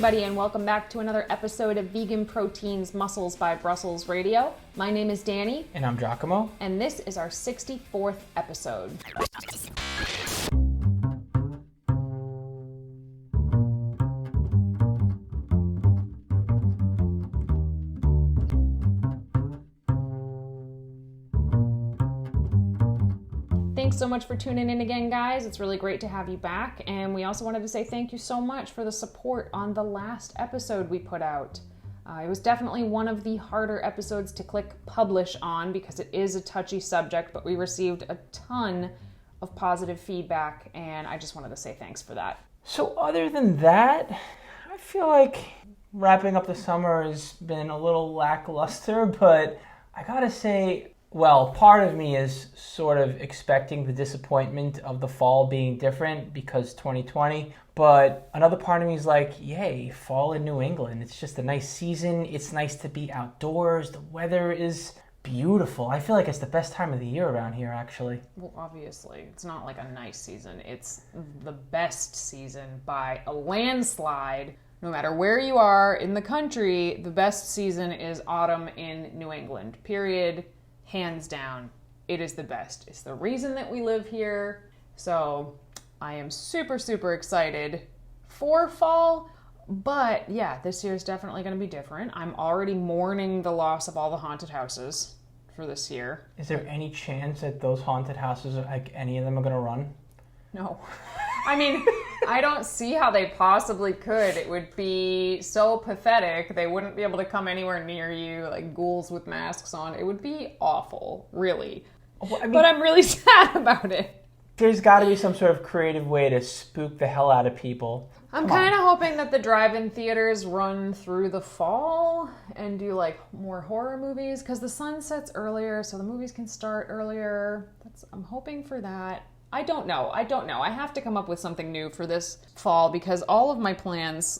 everybody, and welcome back to another episode of Vegan Proteins Muscles by Brussels Radio. My name is Danny. And I'm Giacomo. And this is our 64th episode. Thanks so much for tuning in again, guys. It's really great to have you back. And we also wanted to say thank you so much for the support on the last episode we put out. It was definitely one of the harder episodes to click publish on because it is a touchy subject, but we received a ton of positive feedback, and I just wanted to say thanks for that. So other than that, I feel like wrapping up the summer has been a little lackluster, but I gotta say, well, part of me is sort of expecting the disappointment of the fall being different because 2020, but another part of me is like, yay, fall in New England. It's just a nice season. It's nice to be outdoors. The weather is beautiful. I feel like it's the best time of the year around here, actually. Well, obviously, it's not like a nice season. It's the best season by a landslide. No matter where you are in the country, the best season is autumn in New England, period. Hands down, it is the best. It's the reason that we live here. So I am super, super excited for fall. But yeah, this year is definitely going to be different. I'm already mourning the loss of all the haunted houses for this year. Is there any chance that those haunted houses, like any of them, are going to run? No. I mean, I don't see how they possibly could. It would be so pathetic. They wouldn't be able to come anywhere near you, like ghouls with masks on. It would be awful, really. Well, I mean, but I'm really sad about it. There's got to be some sort of creative way to spook the hell out of people. I'm kind of hoping that the drive-in theaters run through the fall and do like more horror movies because the sun sets earlier, so the movies can start earlier. I'm hoping for that. I don't know. I have to come up with something new for this fall because all of my plans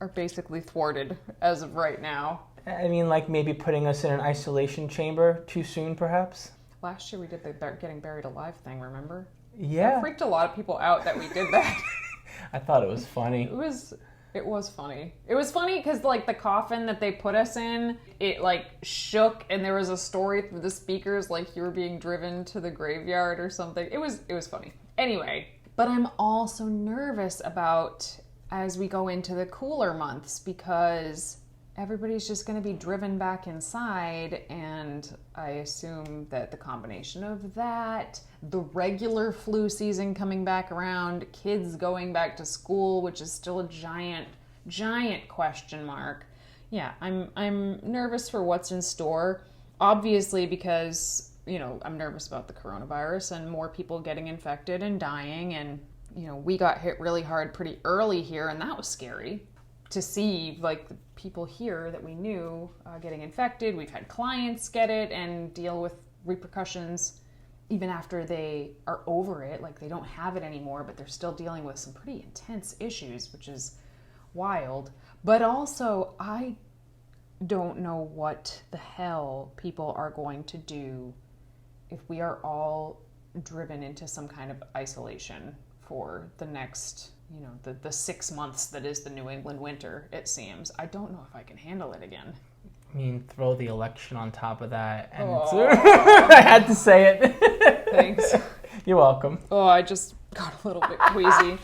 are basically thwarted as of right now. I mean, like maybe putting us in an isolation chamber too soon, perhaps? Last year we did the getting buried alive thing, remember? Yeah. It freaked a lot of people out that we did that. I thought it was funny. It was funny. It was funny because, like, the coffin that they put us in, it, like, shook, and there was a story through the speakers, like you were being driven to the graveyard or something. It was funny. Anyway, but I'm also nervous about as we go into the cooler months because everybody's just going to be driven back inside, and I assume that the combination of that, the regular flu season coming back around, kids going back to school, which is still a giant question mark. Yeah, I'm nervous for what's in store, obviously because, you know, I'm nervous about the coronavirus and more people getting infected and dying, and, you know, we got hit really hard pretty early here, and that was scary to see, like, the people here that we knew getting infected. We've had clients get it and deal with repercussions even after they are over it. Like, they don't have it anymore, but they're still dealing with some pretty intense issues, which is wild. But also, I don't know what the hell people are going to do if we are all driven into some kind of isolation for the next, you know, the 6 months that is the New England winter, it seems. I don't know if I can handle it again. I mean, throw the election on top of that. And I had to say it. Thanks. You're welcome. Oh, I just got a little bit queasy.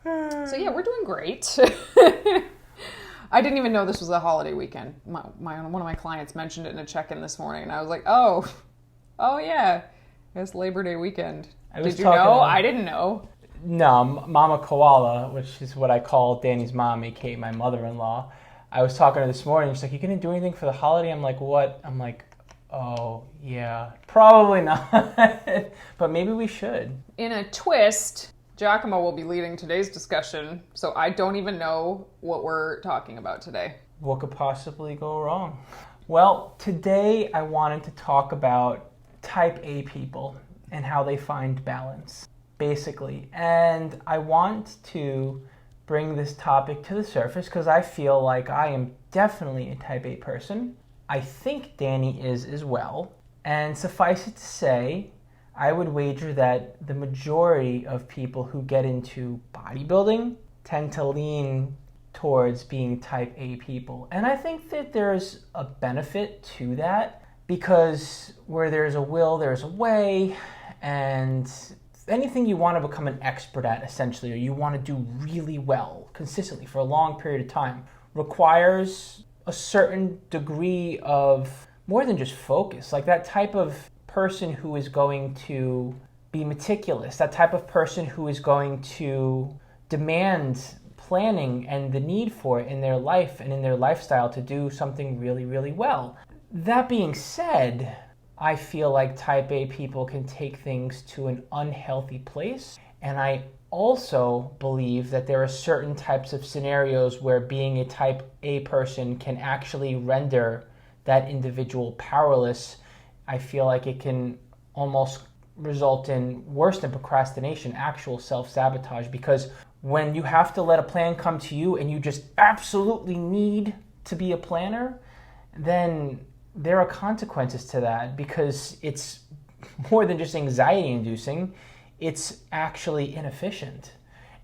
So yeah, we're doing great. I didn't even know this was a holiday weekend. One of my clients mentioned it in a check-in this morning, and I was like, oh yeah, it's Labor Day weekend. Did you know? I didn't know. No, Mama Koala, which is what I call Danny's mom, aka my mother-in-law. I was talking to her this morning. She's like, "You gonna do anything for the holiday?" I'm like, "What?" I'm like, "Oh yeah, probably not, but maybe we should." In a twist, Giacomo will be leading today's discussion, so I don't even know what we're talking about today. What could possibly go wrong? Well, today I wanted to talk about type A people and how they find balance, basically. And I want to bring this topic to the surface because I feel like I am definitely a type A person. I think Danny is as well. And suffice it to say, I would wager that the majority of people who get into bodybuilding tend to lean towards being type A people. And I think that there's a benefit to that, because where there's a will, there's a way, and anything you want to become an expert at, essentially, or you want to do really well consistently for a long period of time, requires a certain degree of more than just focus. Like that type of person who is going to be meticulous, that type of person who is going to demand planning and the need for it in their life and in their lifestyle to do something really, really well. That being said, I feel like type A people can take things to an unhealthy place. And I also believe that there are certain types of scenarios where being a type A person can actually render that individual powerless. I feel like it can almost result in worse than procrastination, actual self-sabotage, because when you have to let a plan come to you and you just absolutely need to be a planner, then there are consequences to that, because it's more than just anxiety inducing, it's actually inefficient.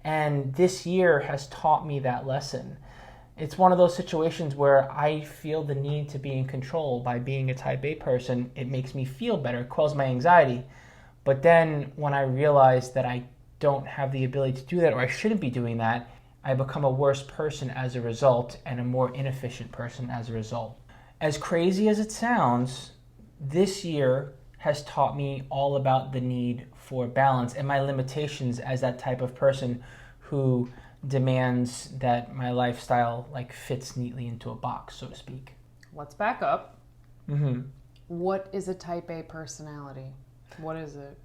And this year has taught me that lesson. It's one of those situations where I feel the need to be in control. By being a type A person, it makes me feel better, it quells my anxiety. But then when I realize that I don't have the ability to do that, or I shouldn't be doing that, I become a worse person as a result, and a more inefficient person as a result. As crazy as it sounds, this year has taught me all about the need for balance and my limitations as that type of person who demands that my lifestyle fits neatly into a box, so to speak. Let's back up. What is a type A personality? What is it?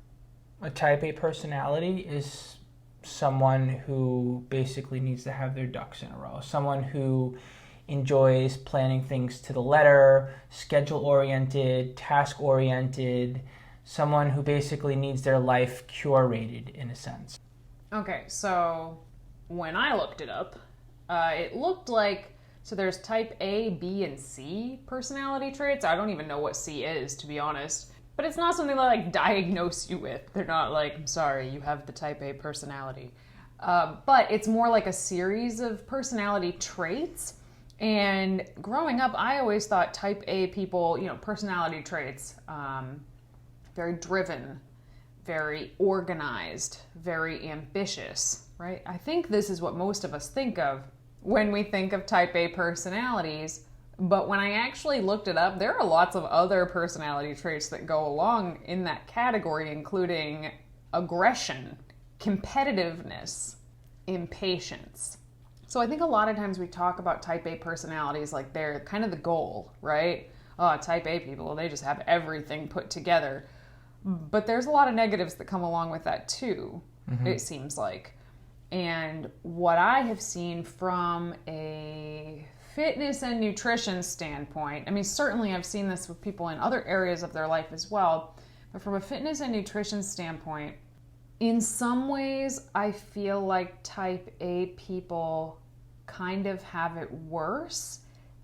A type A personality is someone who basically needs to have their ducks in a row. Someone who enjoys planning things to the letter, schedule-oriented, task-oriented, someone who basically needs their life curated in a sense. Okay, so when I looked it up, it looked like, so there's type A, B, and C personality traits. I don't even know what C is, to be honest. But it's not something they diagnose you with. They're not like, I'm sorry, you have the type A personality. But it's more like a series of personality traits. And growing up, I always thought type A people, personality traits, very driven, very organized, very ambitious, right? I think this is what most of us think of when we think of type A personalities. But when I actually looked it up, there are lots of other personality traits that go along in that category, including aggression, competitiveness, impatience. So I think a lot of times we talk about type A personalities like they're kind of the goal, right? Oh, type A people, they just have everything put together. But there's a lot of negatives that come along with that too, it seems like. And what I have seen from a fitness and nutrition standpoint, I mean, certainly I've seen this with people in other areas of their life as well, but from a fitness and nutrition standpoint, in some ways, I feel like type A people kind of have it worse,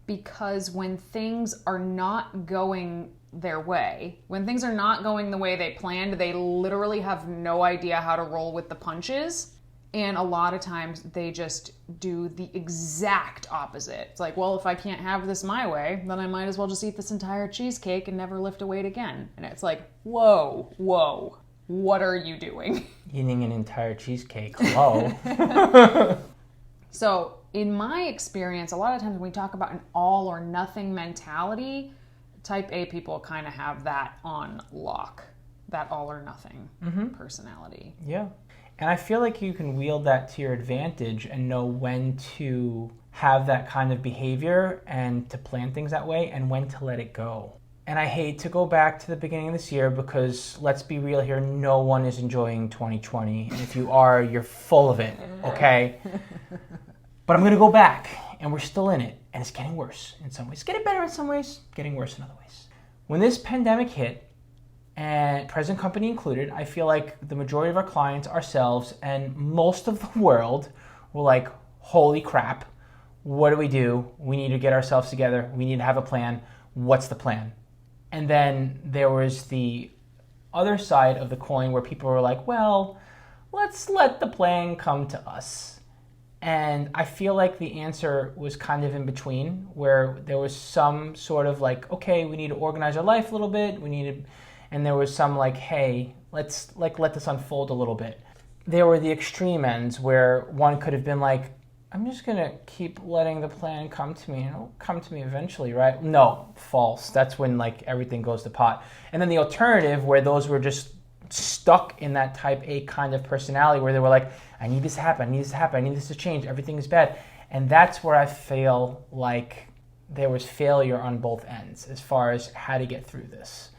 because when things are not going their way, when things are not going the way they planned, they literally have no idea how to roll with the punches. And a lot of times they just do the exact opposite. It's like, well, if I can't have this my way, then I might as well just eat this entire cheesecake and never lift a weight again. And it's like, whoa, what are you doing? Eating an entire cheesecake, hello. So in my experience, a lot of times when we talk about an all or nothing mentality, type A people kind of have that on lock, that all or nothing personality. Yeah. And I feel like you can wield that to your advantage and know when to have that kind of behavior and to plan things that way, and when to let it go. And I hate to go back to the beginning of this year, because let's be real here, no one is enjoying 2020. And if you are, you're full of it, okay? But I'm going to go back, and we're still in it, and it's getting worse in some ways. It's getting better in some ways, getting worse in other ways. When this pandemic hit, and present company included, I feel like the majority of our clients, ourselves, and most of the world were like, holy crap, what do? We need to get ourselves together. We need to have a plan. What's the plan? And then there was the other side of the coin where people were like, well, let's let the plan come to us. And I feel like the answer was kind of in between, where there was some sort of like, okay, we need to organize our life a little bit. And there was some like, hey, let's like let this unfold a little bit. There were the extreme ends where one could have been like, I'm just gonna keep letting the plan come to me. It'll come to me eventually, right? No, false. That's when like everything goes to pot. And then the alternative, where those were just stuck in that type A kind of personality, where they were like, I need this to happen, I need this to happen, I need this to change, everything is bad. And that's where I feel like there was failure on both ends as far as how to get through this.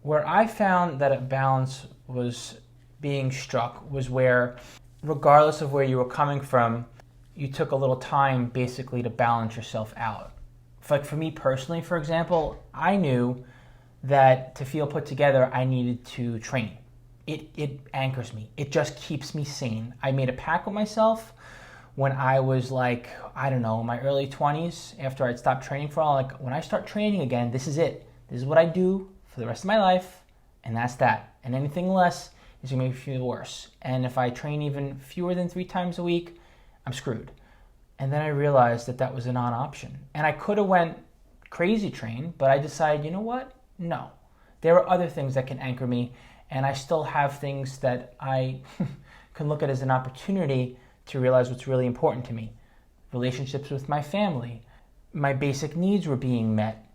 Where I found that a balance was being struck was where, regardless of where you were coming from, you took a little time basically to balance yourself out. Like for me personally, for example, I knew that to feel put together, I needed to train. It anchors me. It just keeps me sane. I made a pact with myself when I was like, I don't know, in my early 20s, after I'd stopped training for a while, like when I start training again, this is it. This is what I do for the rest of my life, and that's that. And anything less is gonna make me feel worse. And if I train even fewer than 3 times a week, I'm screwed. And then I realized that that was a non-option. And I could have went crazy train, but I decided, you know what? No. There are other things that can anchor me, and I still have things that I can look at as an opportunity to realize what's really important to me. Relationships with my family. My basic needs were being met.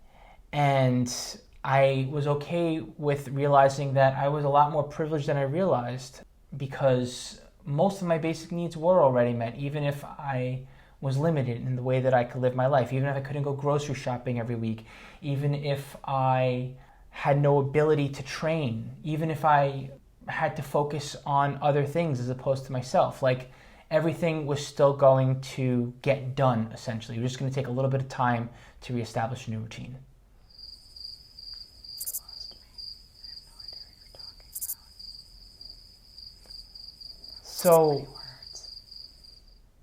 And I was okay with realizing that I was a lot more privileged than I realized, because most of my basic needs were already met, even if I was limited in the way that I could live my life, even if I couldn't go grocery shopping every week, even if I had no ability to train, even if I had to focus on other things as opposed to myself. Like everything was still going to get done, essentially. It was just going to take a little bit of time to reestablish a new routine.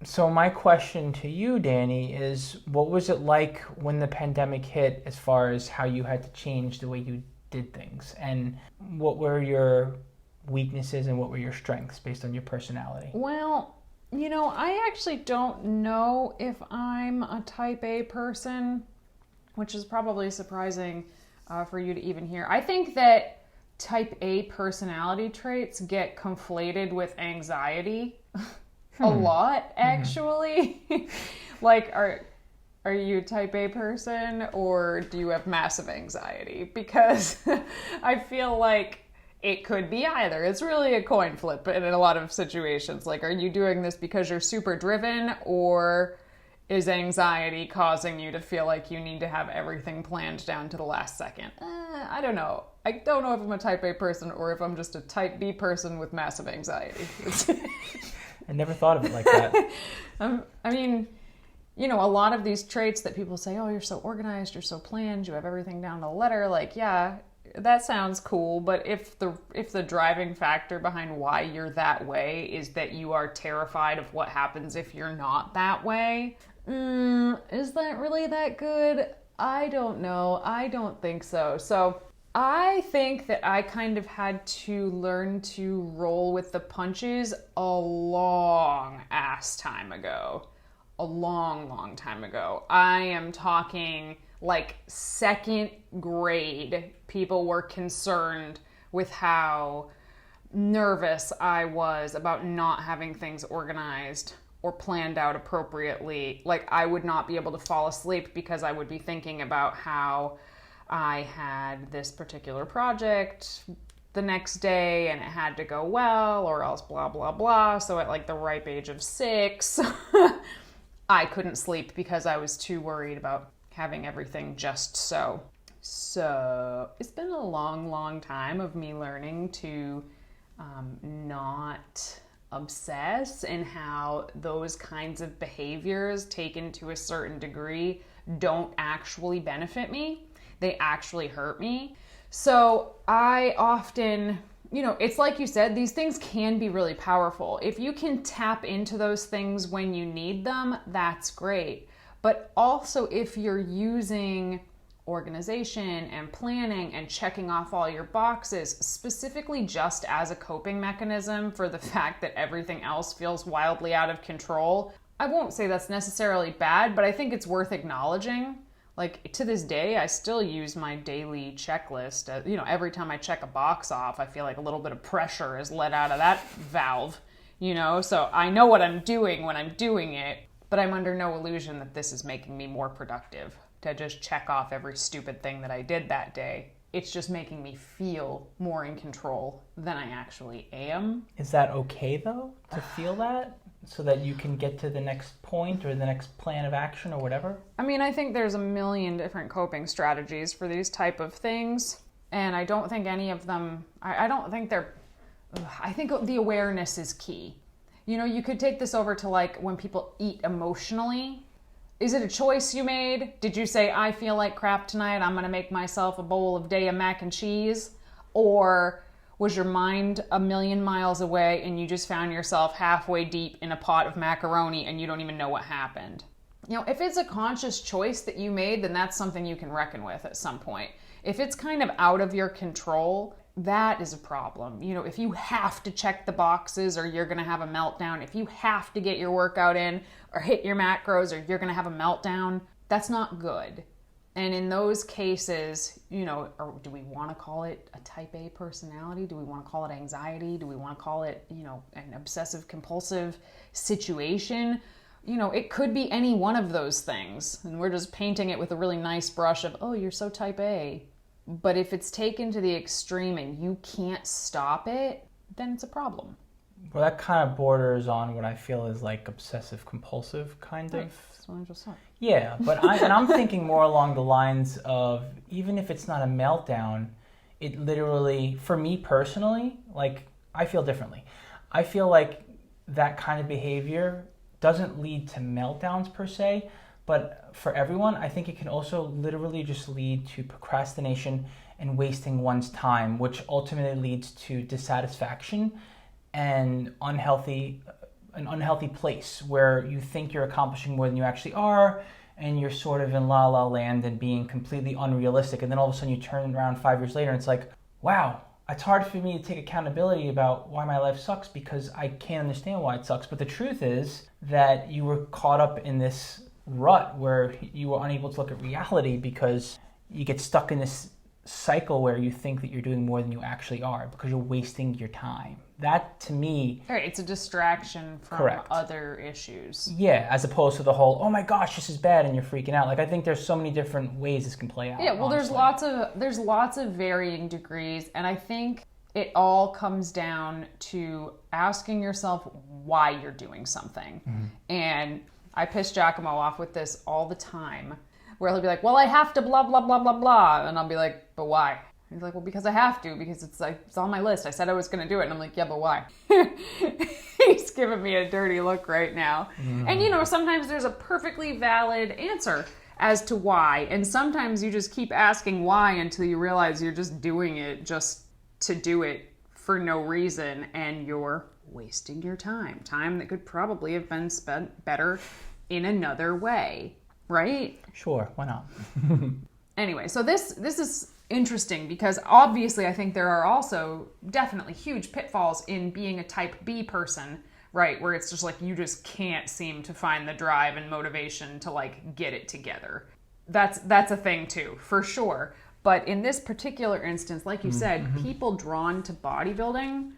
So my question to you, Danny, is what was it like when the pandemic hit as far as how you had to change the way you did things? And what were your weaknesses and what were your strengths based on your personality? Well, you know, I actually don't know if I'm a type A person, which is probably surprising for you to even hear. I think that type A personality traits get conflated with anxiety a lot, actually. Like, are you a type A person, or do you have massive anxiety? Because I feel like it could be either. It's really a coin flip in a lot of situations. Like, are you doing this because you're super driven, or is anxiety causing you to feel like you need to have everything planned down to the last second? I don't know. I don't know if I'm a type A person or if I'm just a type B person with massive anxiety. I never thought of it like that. I mean, you know, a lot of these traits that people say, oh, you're so organized, you're so planned, you have everything down to the letter. Like, yeah, that sounds cool. But if the driving factor behind why you're that way is that you are terrified of what happens if you're not that way, is that really that good? I don't know. I don't think so. So I think that I kind of had to learn to roll with the punches a long time ago. A long time ago. I am talking like 2nd grade. People were concerned with how nervous I was about not having things organized or planned out appropriately. Like, I would not be able to fall asleep because I would be thinking about how I had this particular project the next day and it had to go well, or else blah, blah, blah. So at like the ripe age of 6, I couldn't sleep because I was too worried about having everything just so. So it's been a long time of me learning to not obsess, and how those kinds of behaviors taken to a certain degree don't actually benefit me. They actually hurt me. So I often, you know, it's like you said, these things can be really powerful. If you can tap into those things when you need them, that's great. But also if you're using organization and planning and checking off all your boxes specifically just as a coping mechanism for the fact that everything else feels wildly out of control, I won't say that's necessarily bad, but I think it's worth acknowledging. Like, to this day, I still use my daily checklist. Every time I check a box off, I feel like a little bit of pressure is let out of that valve, So I know what I'm doing when I'm doing it, but I'm under no illusion that this is making me more productive to just check off every stupid thing that I did that day. It's just making me feel more in control than I actually am. Is that okay, though, to feel that? So that you can get to the next point or the next plan of action or whatever? I mean, I think there's a million different coping strategies for these type of things. And I don't think any of them, I don't think they're, I think the awareness is key. You could take this over to like when people eat emotionally. Is it a choice you made? Did you say, I feel like crap tonight, I'm going to make myself a bowl of Daya mac and cheese? Or was your mind a million miles away and you just found yourself halfway deep in a pot of macaroni and you don't even know what happened? If it's a conscious choice that you made, then that's something you can reckon with at some point. If it's kind of out of your control, that is a problem. If you have to check the boxes or you're going to have a meltdown, if you have to get your workout in or hit your macros or you're going to have a meltdown, that's not good. And in those cases, or do we want to call it a type A personality? Do we want to call it anxiety? Do we want to call it, an obsessive compulsive situation? It could be any one of those things. And we're just painting it with a really nice brush of, oh, you're so type A. But if it's taken to the extreme and you can't stop it, then it's a problem. Well, that kind of borders on what I feel is like obsessive compulsive kind of. That's what I just said. Yeah, but I'm thinking more along the lines of, even if it's not a meltdown, it literally, for me personally, like, I feel differently. I feel like that kind of behavior doesn't lead to meltdowns per se, but for everyone, I think it can also literally just lead to procrastination and wasting one's time, which ultimately leads to dissatisfaction and an unhealthy place where you think you're accomplishing more than you actually are, and you're sort of in la la land and being completely unrealistic. And then all of a sudden you turn around 5 years later and it's like, wow, it's hard for me to take accountability about why my life sucks because I can't understand why it sucks. But the truth is that you were caught up in this rut where you were unable to look at reality because you get stuck in this cycle where you think that you're doing more than you actually are because you're wasting your time. That, to me... Right, it's a distraction from correct. Other issues. Yeah, as opposed to the whole, oh my gosh, this is bad, and you're freaking out. Like, I think there's so many different ways this can play out. Yeah, well, honestly. there's lots of varying degrees, and I think it all comes down to asking yourself why you're doing something. Mm-hmm. And I piss Giacomo off with this all the time, where he'll be like, well, I have to blah, blah, blah, blah, blah. And I'll be like, but why? He's like, well, because I have to, because it's on my list. I said I was going to do it. And I'm like, yeah, but why? He's giving me a dirty look right now. Mm. And, sometimes there's a perfectly valid answer as to why. And sometimes you just keep asking why until you realize you're just doing it just to do it for no reason. And you're wasting your time that could probably have been spent better in another way. Right? Sure, why not? Anyway, so this is interesting because obviously I think there are also definitely huge pitfalls in being a type B person, right? Where it's just like you just can't seem to find the drive and motivation to like get it together. That's a thing too, for sure. But in this particular instance, like you said, people drawn to bodybuilding,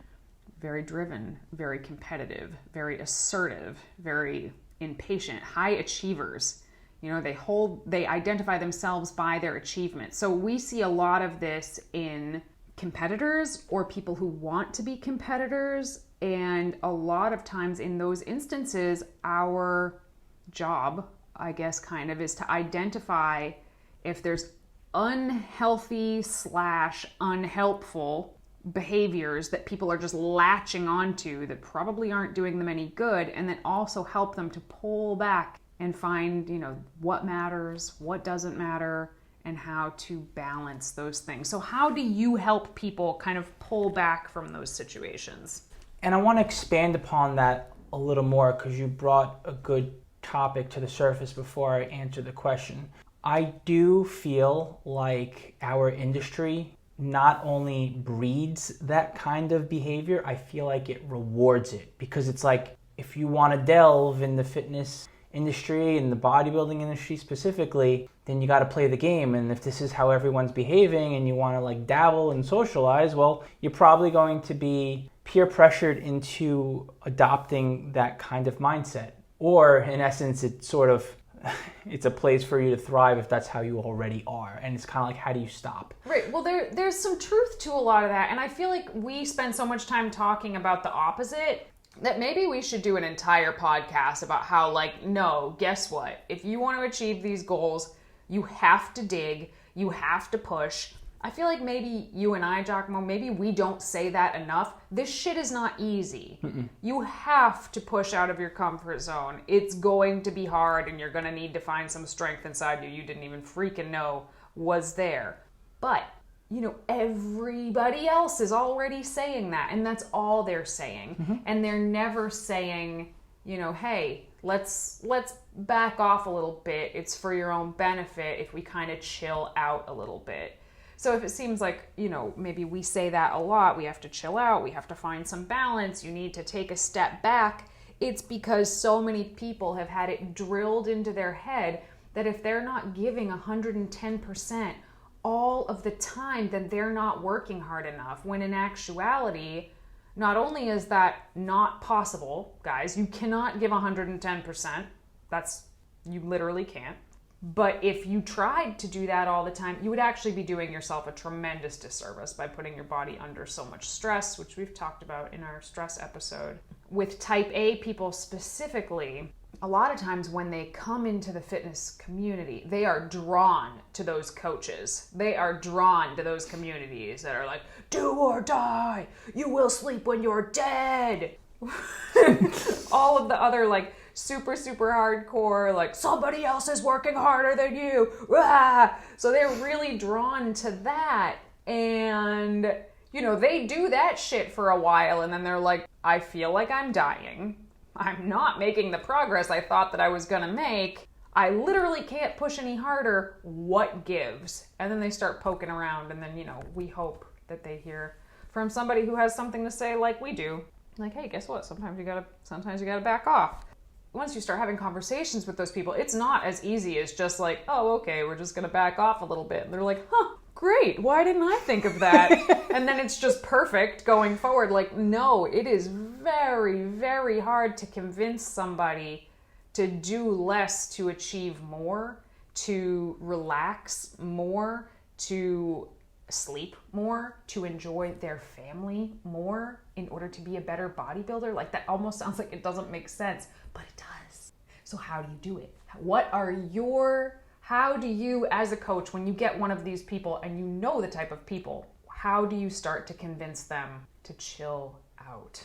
very driven, very competitive, very assertive, very impatient, high achievers. They identify themselves by their achievement. So we see a lot of this in competitors or people who want to be competitors. And a lot of times in those instances, our job, I guess, kind of is to identify if there's unhealthy / unhelpful behaviors that people are just latching onto that probably aren't doing them any good, and then also help them to pull back and find, what matters, what doesn't matter, and how to balance those things. So how do you help people kind of pull back from those situations? And I want to expand upon that a little more because you brought a good topic to the surface before I answer the question. I do feel like our industry not only breeds that kind of behavior, I feel like it rewards it because it's like, if you want to delve in the fitness industry and the bodybuilding industry specifically, then you got to play the game. And if this is how everyone's behaving and you want to like dabble and socialize, well, you're probably going to be peer pressured into adopting that kind of mindset. Or in essence, it's a place for you to thrive if that's how you already are. And it's kind of like, how do you stop? Right. Well, there's some truth to a lot of that. And I feel like we spend so much time talking about the opposite that maybe we should do an entire podcast about how, like, no, guess what? If you want to achieve these goals, you have to dig, you have to push. I feel like maybe you and I, Giacomo, maybe we don't say that enough. This shit is not easy. You have to push out of your comfort zone. It's going to be hard, and you're going to need to find some strength inside you didn't even freaking know was there. But, you know, everybody else is already saying that, and that's all they're saying. And they're never saying, you know, hey, let's back off a little bit. It's for your own benefit if we kind of chill out a little bit. So if it seems like, you know, maybe we say that a lot, we have to chill out, we have to find some balance, you need to take a step back, it's because so many people have had it drilled into their head that if they're not giving 110% all of the time, then they're not working hard enough. When in actuality, not only is that not possible, guys, you cannot give 110%. You literally can't. But if you tried to do that all the time, you would actually be doing yourself a tremendous disservice by putting your body under so much stress, which we've talked about in our stress episode. With type A people specifically, a lot of times when they come into the fitness community, they are drawn to those coaches. They are drawn to those communities that are like, do or die, you will sleep when you're dead. All of the other like super hardcore, like somebody else is working harder than you. Rah! So they're really drawn to that. And, you know, they do that shit for a while and then they're like, I feel like I'm dying. I'm not making the progress I thought that I was gonna make. I literally can't push any harder. What gives? And then they start poking around and then, you know, we hope that they hear from somebody who has something to say like we do. Like, hey, guess what? Sometimes you gotta back off. Once you start having conversations with those people, it's not as easy as just like, oh, okay, we're just gonna back off a little bit. And they're like, huh, great, why didn't I think of that? And then it's just perfect going forward. Like, no, it is very, very hard to convince somebody to do less to achieve more, to relax more, to sleep more, to enjoy their family more in order to be a better bodybuilder. Like, that almost sounds like it doesn't make sense, but it does. So how do you do it? How do you, as a coach, when you get one of these people and you know the type of people, how do you start to convince them to chill out?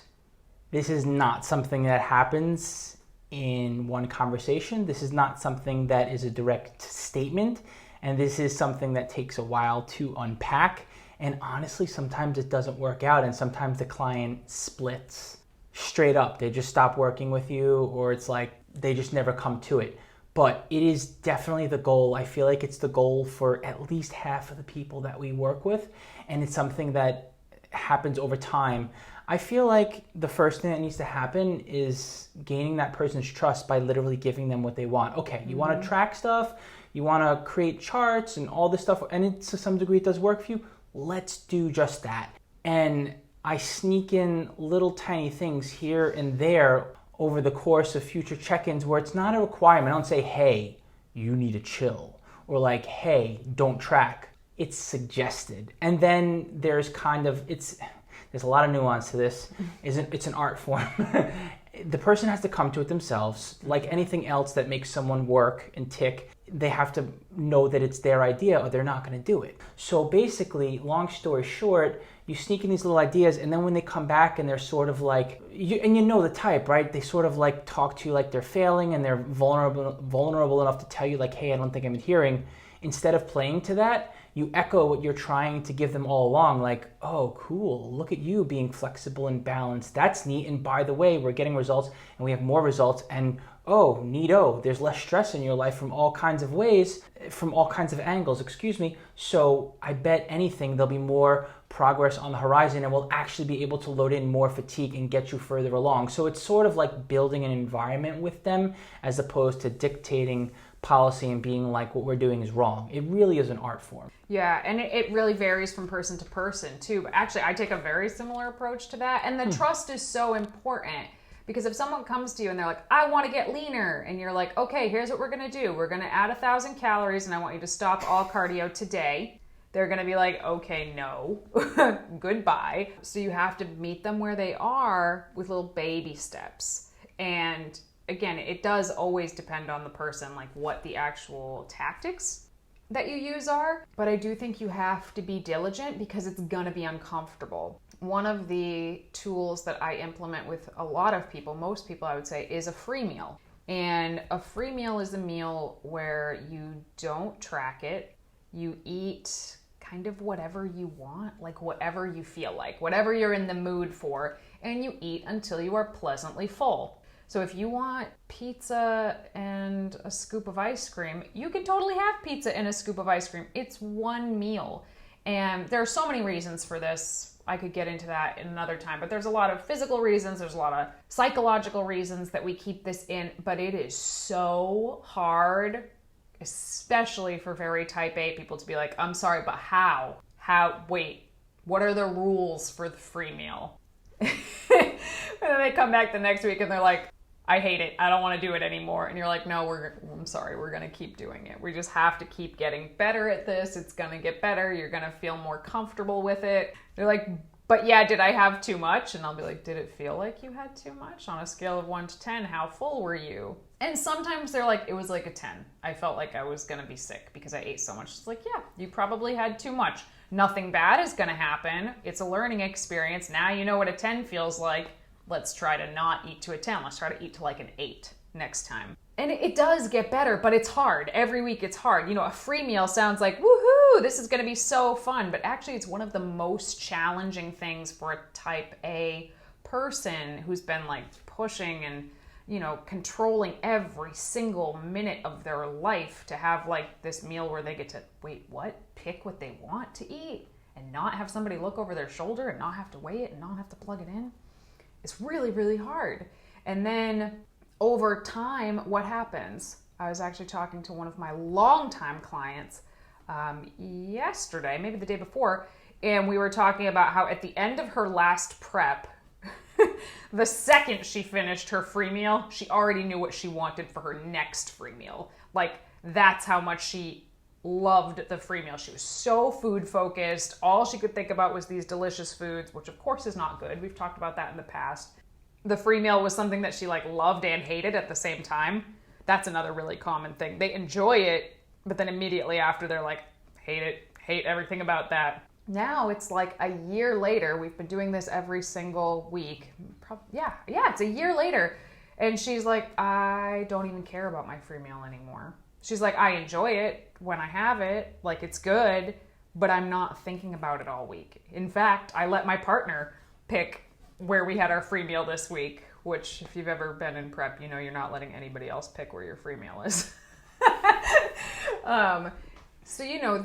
This is not something that happens in one conversation. This is not something that is a direct statement. And this is something that takes a while to unpack. And honestly, sometimes it doesn't work out. And sometimes the client splits straight up. They just stop working with you, or it's like they just never come to it. But it is definitely the goal. I feel like it's the goal for at least half of the people that we work with. And it's something that happens over time. I feel like the first thing that needs to happen is gaining that person's trust by literally giving them what they want. Okay, you want to track stuff, you want to create charts and all this stuff, and to some degree it does work for you. Let's do just that. And I sneak in little tiny things here and there over the course of future check-ins where it's not a requirement. I don't say, hey, you need to chill, or like, hey, don't track. It's suggested. And then there's a lot of nuance to this. It's an art form. The person has to come to it themselves. Like anything else that makes someone work and tick, they have to know that it's their idea or they're not going to do it. So basically, long story short, you sneak in these little ideas, and then when they come back and they're sort of like, you know the type, right? They sort of like talk to you like they're failing and they're vulnerable enough to tell you like, hey, I don't think I'm adhering. Instead of playing to that, you echo what you're trying to give them all along, like, oh, cool, look at you being flexible and balanced. That's neat. And by the way, we're getting results and we have more results. And oh, neato, there's less stress in your life from all kinds of ways, from all kinds of angles, So I bet anything there'll be more progress on the horizon and will actually be able to load in more fatigue and get you further along. So it's sort of like building an environment with them as opposed to dictating policy and being like, what we're doing is wrong. It really is an art form. Yeah, and it really varies from person to person too. But actually, I take a very similar approach to that. And the trust is so important, because if someone comes to you and they're like, I want to get leaner, and you're like, okay, here's what we're going to do. We're going to add 1,000 calories and I want you to stop all cardio today. They're going to be like, okay, no, goodbye. So you have to meet them where they are with little baby steps. And again, it does always depend on the person, like what the actual tactics that you use are. But I do think you have to be diligent because it's going to be uncomfortable. One of the tools that I implement with a lot of people, most people I would say, is a free meal. And a free meal is a meal where you don't track it. You eat kind of whatever you want, like whatever you feel like, whatever you're in the mood for, and you eat until you are pleasantly full. So if you want pizza and a scoop of ice cream, you can totally have pizza and a scoop of ice cream. It's one meal. And there are so many reasons for this. I could get into that in another time, but there's a lot of physical reasons, there's a lot of psychological reasons that we keep this in, but it is so hard, especially for very type A people, to be like, I'm sorry, but how? Wait, what are the rules for the free meal? And then they come back the next week and they're like, I hate it. I don't want to do it anymore. And you're like, no, I'm sorry. We're going to keep doing it. We just have to keep getting better at this. It's going to get better. You're going to feel more comfortable with it. They're like, but yeah, did I have too much? And I'll be like, did it feel like you had too much? On a scale of 1 to 10, how full were you? And sometimes they're like, it was like a 10. I felt like I was going to be sick because I ate so much. It's like, yeah, you probably had too much. Nothing bad is going to happen. It's a learning experience. Now you know what a 10 feels like. Let's try to not eat to a 10. Let's try to eat to like an 8 next time. And it does get better, but it's hard. Every week it's hard. You know, a free meal sounds like, woohoo, this is going to be so fun. But actually it's one of the most challenging things for a type A person who's been like pushing and, you know, controlling every single minute of their life to have like this meal where they get to, wait, what? Pick what they want to eat and not have somebody look over their shoulder and not have to weigh it and not have to plug it in. It's really, really hard. And then over time, what happens? I was actually talking to one of my longtime clients yesterday, maybe the day before, and we were talking about how at the end of her last prep, the second she finished her free meal, she already knew what she wanted for her next free meal. Like, that's how much she loved the free meal. She was so food focused. All she could think about was these delicious foods, which of course is not good. We've talked about that in the past. The free meal was something that she like loved and hated at the same time. That's another really common thing. They enjoy it, but then immediately after they're like, hate it, hate everything about that. Now it's like a year later. We've been doing this every single week. Yeah, it's a year later. And she's like, I don't even care about my free meal anymore. She's like, I enjoy it when I have it, like it's good, but I'm not thinking about it all week. In fact, I let my partner pick where we had our free meal this week, which if you've ever been in prep, you know you're not letting anybody else pick where your free meal is. So, you know,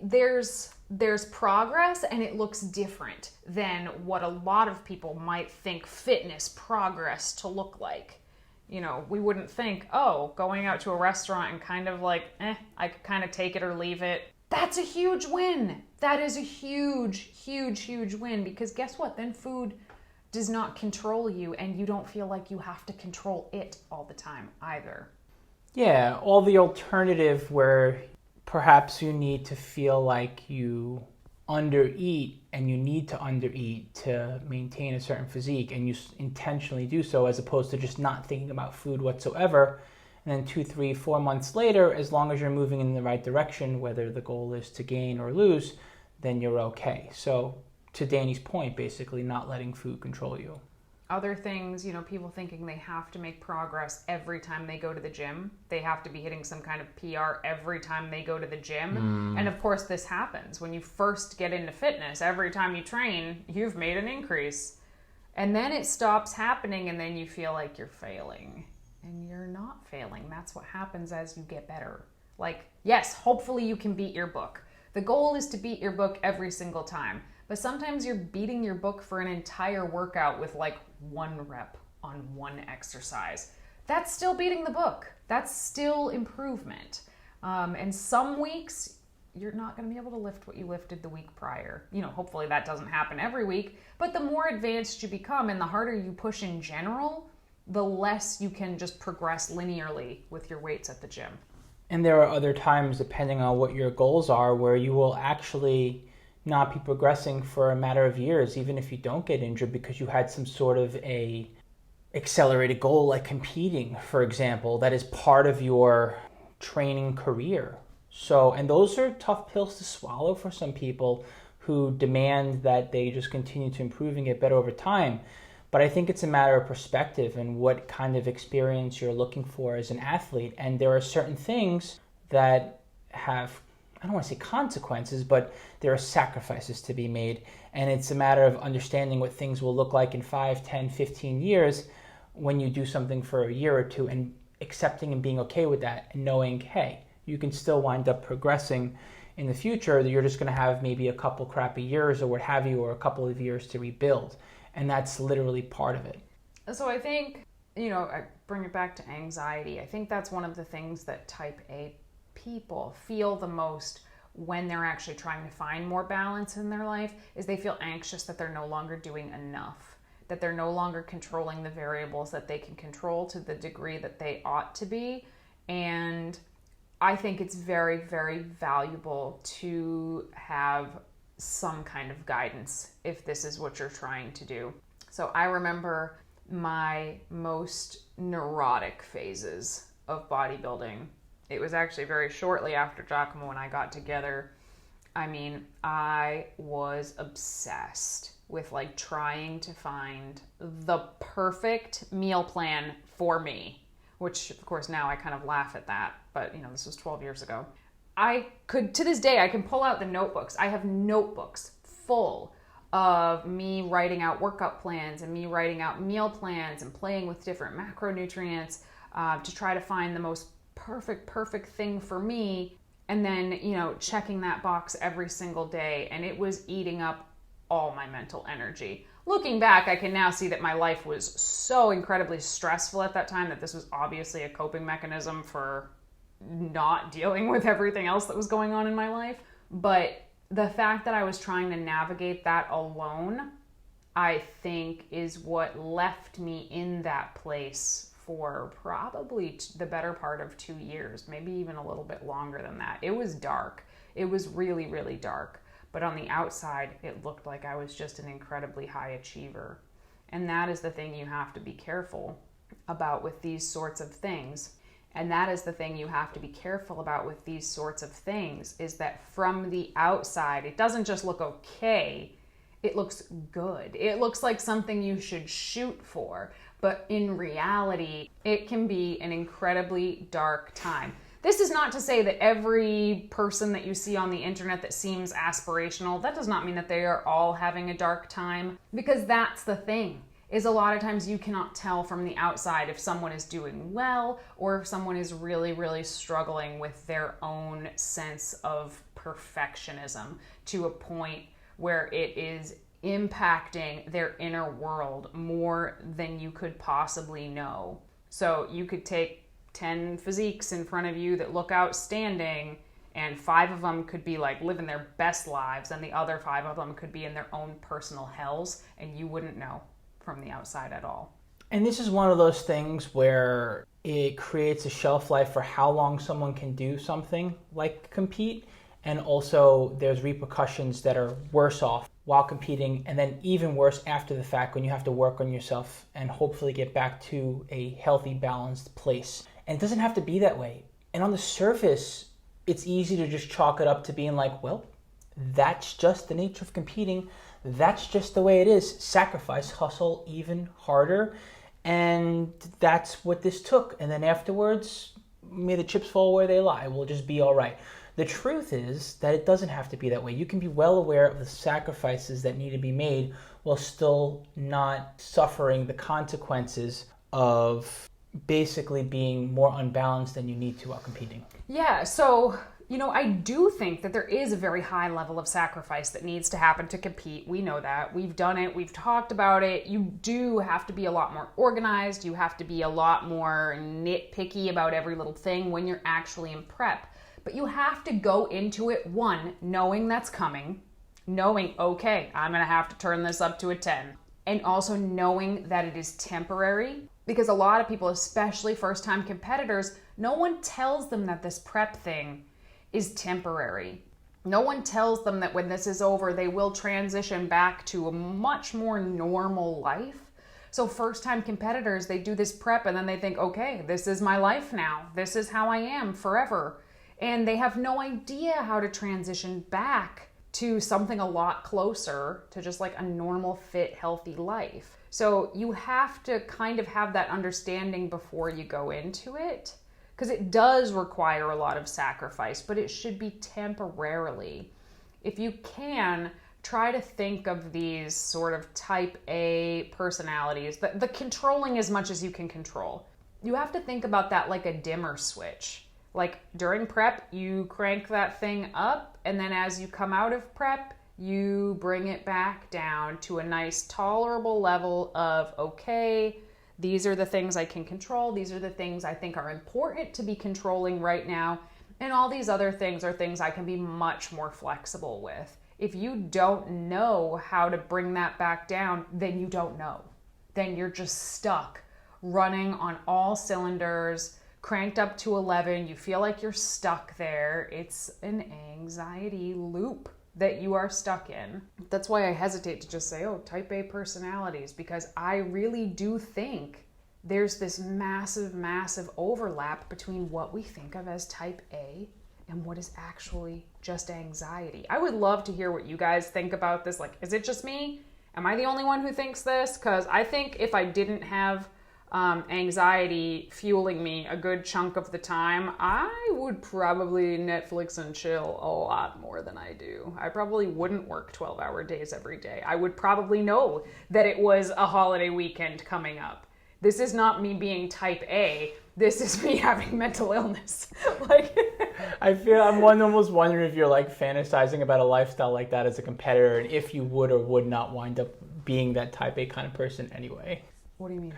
there's progress and it looks different than what a lot of people might think fitness progress to look like. You know, we wouldn't think, oh, going out to a restaurant and kind of like, I could kind of take it or leave it. That's a huge win. That is a huge, huge, huge win, because guess what? Then food does not control you and you don't feel like you have to control it all the time either. Yeah, all the alternative where perhaps you need to feel like you undereat and you need to undereat to maintain a certain physique and you intentionally do so as opposed to just not thinking about food whatsoever. And then 2, 3, 4 months later, as long as you're moving in the right direction, whether the goal is to gain or lose, then you're okay. So to Danny's point, basically not letting food control you. Other things, you know, people thinking they have to make progress every time they go to the gym. They have to be hitting some kind of PR every time they go to the gym. And of course this happens. When you first get into fitness, every time you train, you've made an increase. And then it stops happening and then you feel like you're failing. And you're not failing. That's what happens as you get better. Like, yes, hopefully you can beat your book. The goal is to beat your book every single time. But sometimes you're beating your book for an entire workout with like 1 rep on 1 exercise. That's still beating the book. That's still improvement. And some weeks, you're not going to be able to lift what you lifted the week prior. Hopefully that doesn't happen every week. But the more advanced you become and the harder you push in general, the less you can just progress linearly with your weights at the gym. And there are other times, depending on what your goals are, where you will actually not be progressing for a matter of years, even if you don't get injured, because you had some sort of a accelerated goal, like competing, for example, that is part of your training career. So, and those are tough pills to swallow for some people who demand that they just continue to improve and get better over time. But I think it's a matter of perspective and what kind of experience you're looking for as an athlete. And there are certain things that have, I don't want to say consequences, but there are sacrifices to be made. And it's a matter of understanding what things will look like in 5, 10, 15 years when you do something for a year or two, and accepting and being okay with that, and knowing, hey, you can still wind up progressing in the future. That you're just going to have maybe a couple crappy years or what have you, or a couple of years to rebuild. And that's literally part of it. So I think, I bring it back to anxiety. I think that's one of the things that type A people feel the most when they're actually trying to find more balance in their life, is they feel anxious that they're no longer doing enough, that they're no longer controlling the variables that they can control to the degree that they ought to be. And I think it's very, very valuable to have some kind of guidance if this is what you're trying to do. So I remember my most neurotic phases of bodybuilding. It was actually very shortly after Giacomo and I got together. I was obsessed with like trying to find the perfect meal plan for me, which of course now I kind of laugh at that, but this was 12 years ago. To this day, I can pull out the notebooks. I have notebooks full of me writing out workout plans and me writing out meal plans and playing with different macronutrients to try to find the most perfect thing for me. And then, checking that box every single day. And it was eating up all my mental energy. Looking back, I can now see that my life was so incredibly stressful at that time that this was obviously a coping mechanism for not dealing with everything else that was going on in my life. But the fact that I was trying to navigate that alone, I think, is what left me in that place for probably the better part of 2 years, maybe even a little bit longer than that. It was dark. It was really, really dark. But on the outside, it looked like I was just an incredibly high achiever. And that is the thing you have to be careful about with these sorts of things. And that is the thing you have to be careful about with these sorts of things, is that from the outside, it doesn't just look okay, it looks good. It looks like something you should shoot for. But in reality, it can be an incredibly dark time. This is not to say that every person that you see on the internet that seems aspirational, that does not mean that they are all having a dark time, because that's the thing. Is a lot of times you cannot tell from the outside if someone is doing well or if someone is really, really struggling with their own sense of perfectionism to a point where it is impacting their inner world more than you could possibly know. So you could take 10 physiques in front of you that look outstanding, and 5 of them could be like living their best lives, and the other 5 of them could be in their own personal hells, and you wouldn't know from the outside at all. And this is one of those things where it creates a shelf life for how long someone can do something like compete. And also there's repercussions that are worse off while competing, and then even worse after the fact when you have to work on yourself and hopefully get back to a healthy, balanced place. And it doesn't have to be that way. And on the surface, it's easy to just chalk it up to being like, well, that's just the nature of competing. That's just the way it is. Sacrifice, hustle even harder. And that's what this took. And then afterwards, may the chips fall where they lie. We'll just be all right. The truth is that it doesn't have to be that way. You can be well aware of the sacrifices that need to be made while still not suffering the consequences of basically being more unbalanced than you need to while competing. Yeah, so I do think that there is a very high level of sacrifice that needs to happen to compete. We know that. We've done it. We've talked about it. You do have to be a lot more organized. You have to be a lot more nitpicky about every little thing when you're actually in prep. But you have to go into it, one, knowing that's coming, knowing, okay, I'm going to have to turn this up to a 10. And also knowing that it is temporary. Because a lot of people, especially first-time competitors, no one tells them that this prep thing is temporary. No one tells them that when this is over, they will transition back to a much more normal life. So first-time competitors, they do this prep and then they think, okay, this is my life now. This is how I am forever. And they have no idea how to transition back to something a lot closer to just like a normal, fit, healthy life. So you have to kind of have that understanding before you go into it. Because it does require a lot of sacrifice, but it should be temporarily. If you can, try to think of these sort of type A personalities, the controlling as much as you can control. You have to think about that like a dimmer switch. Like during prep, you crank that thing up, and then as you come out of prep, you bring it back down to a nice tolerable level of, okay, these are the things I can control. These are the things I think are important to be controlling right now. And all these other things are things I can be much more flexible with. If you don't know how to bring that back down, then you don't know. Then you're just stuck running on all cylinders, cranked up to 11. You feel like you're stuck there. It's an anxiety loop that you are stuck in. That's why I hesitate to just say, oh, type A personalities, because I really do think there's this massive, massive overlap between what we think of as type A and what is actually just anxiety. I would love to hear what you guys think about this. Like, is it just me? Am I the only one who thinks this? Because I think if I didn't have anxiety fueling me a good chunk of the time, I would probably Netflix and chill a lot more than I do. I probably wouldn't work 12-hour days every day. I would probably know that it was a holiday weekend coming up. This is not me being type A. This is me having mental illness. I'm almost wondering if you're like fantasizing about a lifestyle like that as a competitor, and if you would or would not wind up being that type A kind of person anyway. What do you mean?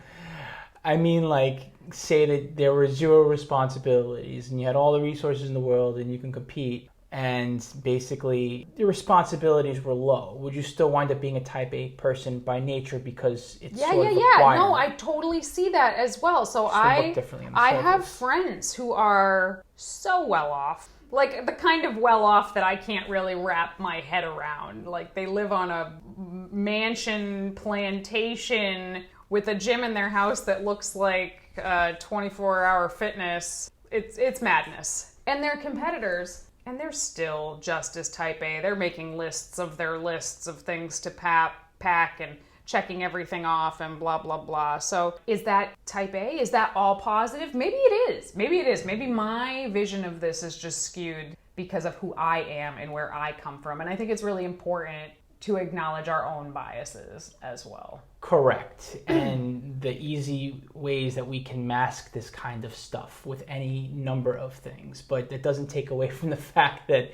I mean, like, say that there were zero responsibilities and you had all the resources in the world and you can compete, and basically your responsibilities were low. Would you still wind up being a type A person by nature because it's sort of required? No, I totally see that as well. So I have friends who are so well off. Like the kind of well off that I can't really wrap my head around. Like they live on a mansion plantation with a gym in their house that looks like 24-hour fitness. It's madness. And they're competitors, and they're still just as type A. They're making lists of their lists of things to pack and checking everything off and blah, blah, blah. So is that type A? Is that all positive? Maybe it is. Maybe my vision of this is just skewed because of who I am and where I come from. And I think it's really important to acknowledge our own biases as well. Correct. And the easy ways that we can mask this kind of stuff with any number of things. But that doesn't take away from the fact that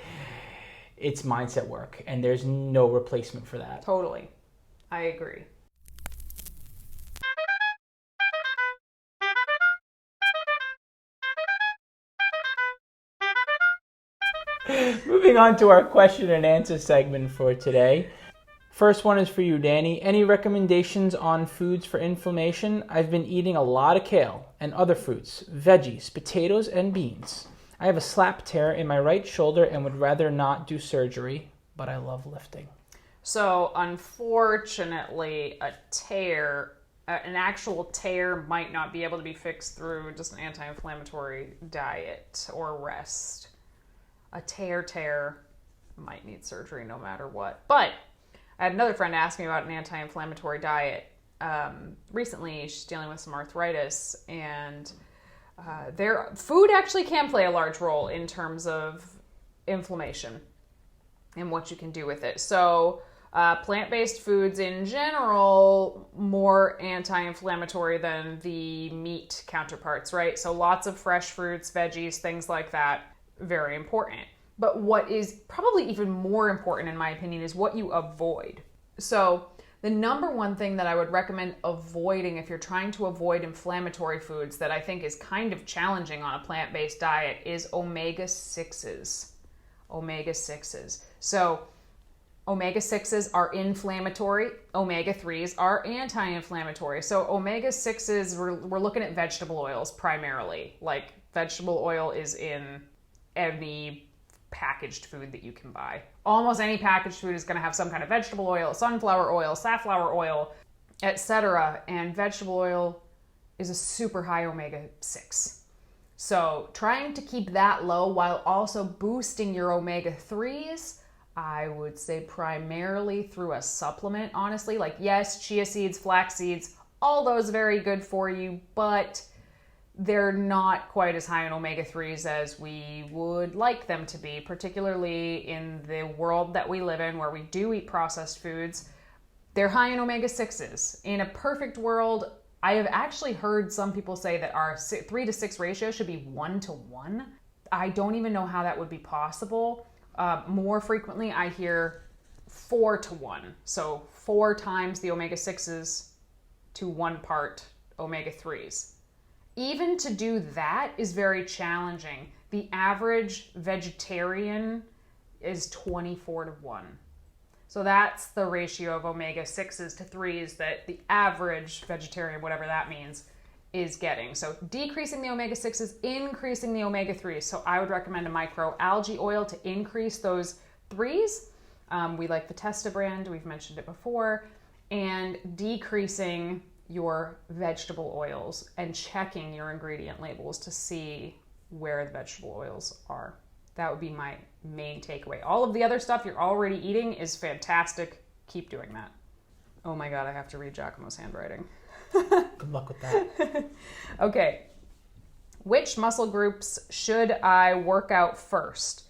it's mindset work and there's no replacement for that. Totally. I agree. Moving on to our question and answer segment for today. First one is for you, Danny. Any recommendations on foods for inflammation? I've been eating a lot of kale and other fruits, veggies, potatoes, and beans. I have a slap tear in my right shoulder and would rather not do surgery, but I love lifting. So unfortunately, an actual tear might not be able to be fixed through just an anti-inflammatory diet or rest. A tear might need surgery no matter what. But I had another friend ask me about an anti-inflammatory diet recently. She's dealing with some arthritis, and their food actually can play a large role in terms of inflammation and what you can do with it. So plant-based foods in general, more anti-inflammatory than the meat counterparts, right? So lots of fresh fruits, veggies, things like that. very important. But what is probably even more important, in my opinion, is what you avoid. So the number one thing that I would recommend avoiding if you're trying to avoid inflammatory foods that I think is kind of challenging on a plant-based diet is omega-6s. Omega-6s. So omega-6s are inflammatory. Omega-3s are anti-inflammatory. So omega-6s, we're looking at vegetable oils primarily. Like vegetable oil is in any packaged food that you can buy. Almost any packaged food is going to have some kind of vegetable oil, sunflower oil, safflower oil, etc. And vegetable oil is a super high omega-6. So trying to keep that low while also boosting your omega-3s, I would say primarily through a supplement, honestly. Like, yes, chia seeds, flax seeds, all those very good for you, but they're not quite as high in omega-3s as we would like them to be, particularly in the world that we live in where we do eat processed foods. They're high in omega-6s. In a perfect world, I have actually heard some people say that our 3 to 6 ratio should be 1 to 1. I don't even know how that would be possible. More frequently, I hear 4 to 1. So 4 times the omega-6s to 1 part omega-3s. Even to do that is very challenging. The average vegetarian is 24 to 1. So that's the ratio of omega-6s to 3s that the average vegetarian, whatever that means, is getting. So decreasing the omega-6s, increasing the omega-3s. So I would recommend a microalgae oil to increase those 3s. We like the Testa brand, we've mentioned it before, and decreasing your vegetable oils and checking your ingredient labels to see where the vegetable oils are. That would be my main takeaway. All of the other stuff you're already eating is fantastic. Keep doing that. Oh my God, I have to read Giacomo's handwriting. Good luck with that. Okay. Which muscle groups should I work out first?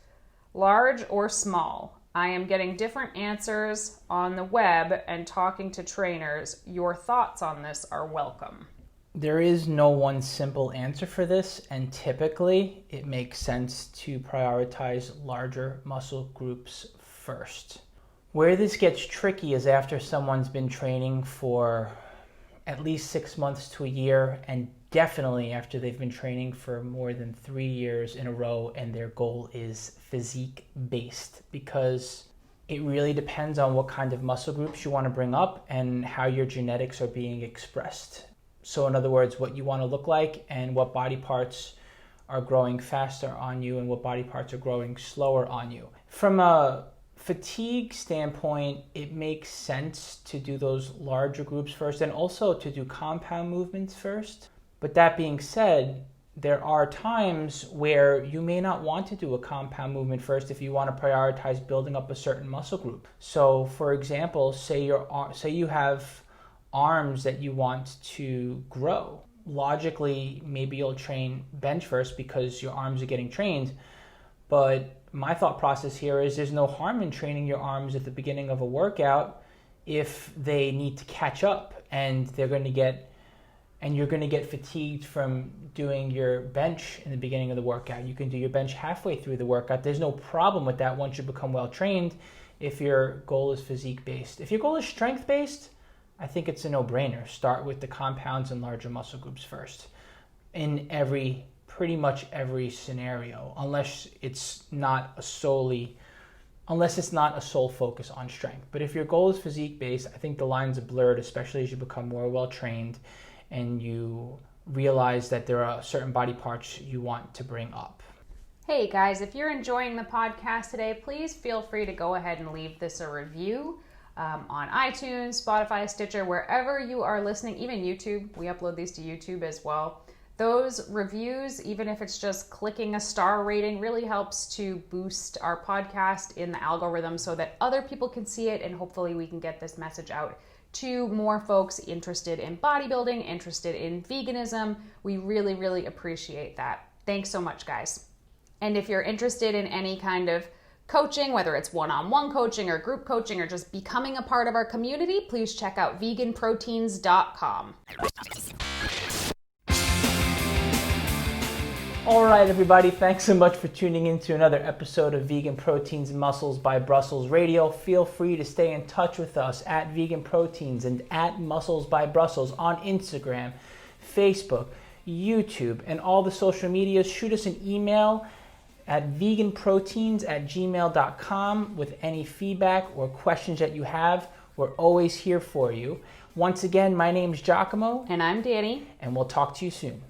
Large or small? I am getting different answers on the web and talking to trainers. Your thoughts on this are welcome. There is no one simple answer for this, and typically it makes sense to prioritize larger muscle groups first. Where this gets tricky is after someone's been training for at least 6 months to a year, and definitely after they've been training for more than 3 years in a row and their goal is physique based, because it really depends on what kind of muscle groups you want to bring up and how your genetics are being expressed. So in other words, what you want to look like and what body parts are growing faster on you and what body parts are growing slower on you. From a fatigue standpoint, it makes sense to do those larger groups first and also to do compound movements first. But that being said, there are times where you may not want to do a compound movement first if you want to prioritize building up a certain muscle group. So for example, say you have arms that you want to grow. Logically, maybe you'll train bench first because your arms are getting trained. But my thought process here is there's no harm in training your arms at the beginning of a workout if they need to catch up and you're going to get fatigued from doing your bench in the beginning of the workout. You can do your bench halfway through the workout. There's no problem with that once you become well trained if your goal is physique based. If your goal is strength based, I think it's a no-brainer. Start with the compounds and larger muscle groups first in pretty much every scenario, unless it's not a sole focus on strength. But if your goal is physique based, I think the lines are blurred, especially as you become more well trained and you realize that there are certain body parts you want to bring up. Hey guys, if you're enjoying the podcast today, please feel free to go ahead and leave this a review on iTunes, Spotify, Stitcher, wherever you are listening, even YouTube. We upload these to YouTube as well. Those reviews, even if it's just clicking a star rating, really helps to boost our podcast in the algorithm so that other people can see it, and hopefully we can get this message out to more folks interested in bodybuilding, interested in veganism. We really, really appreciate that. Thanks so much, guys. And if you're interested in any kind of coaching, whether it's one-on-one coaching or group coaching or just becoming a part of our community, please check out veganproteins.com. All right, everybody, thanks so much for tuning in to another episode of Vegan Proteins Muscles by Brussels Radio. Feel free to stay in touch with us at Vegan Proteins and at Muscles by Brussels on Instagram, Facebook, YouTube, and all the social medias. Shoot us an email at veganproteins@gmail.com with any feedback or questions that you have. We're always here for you. Once again, my name's Giacomo. And I'm Danny. And we'll talk to you soon.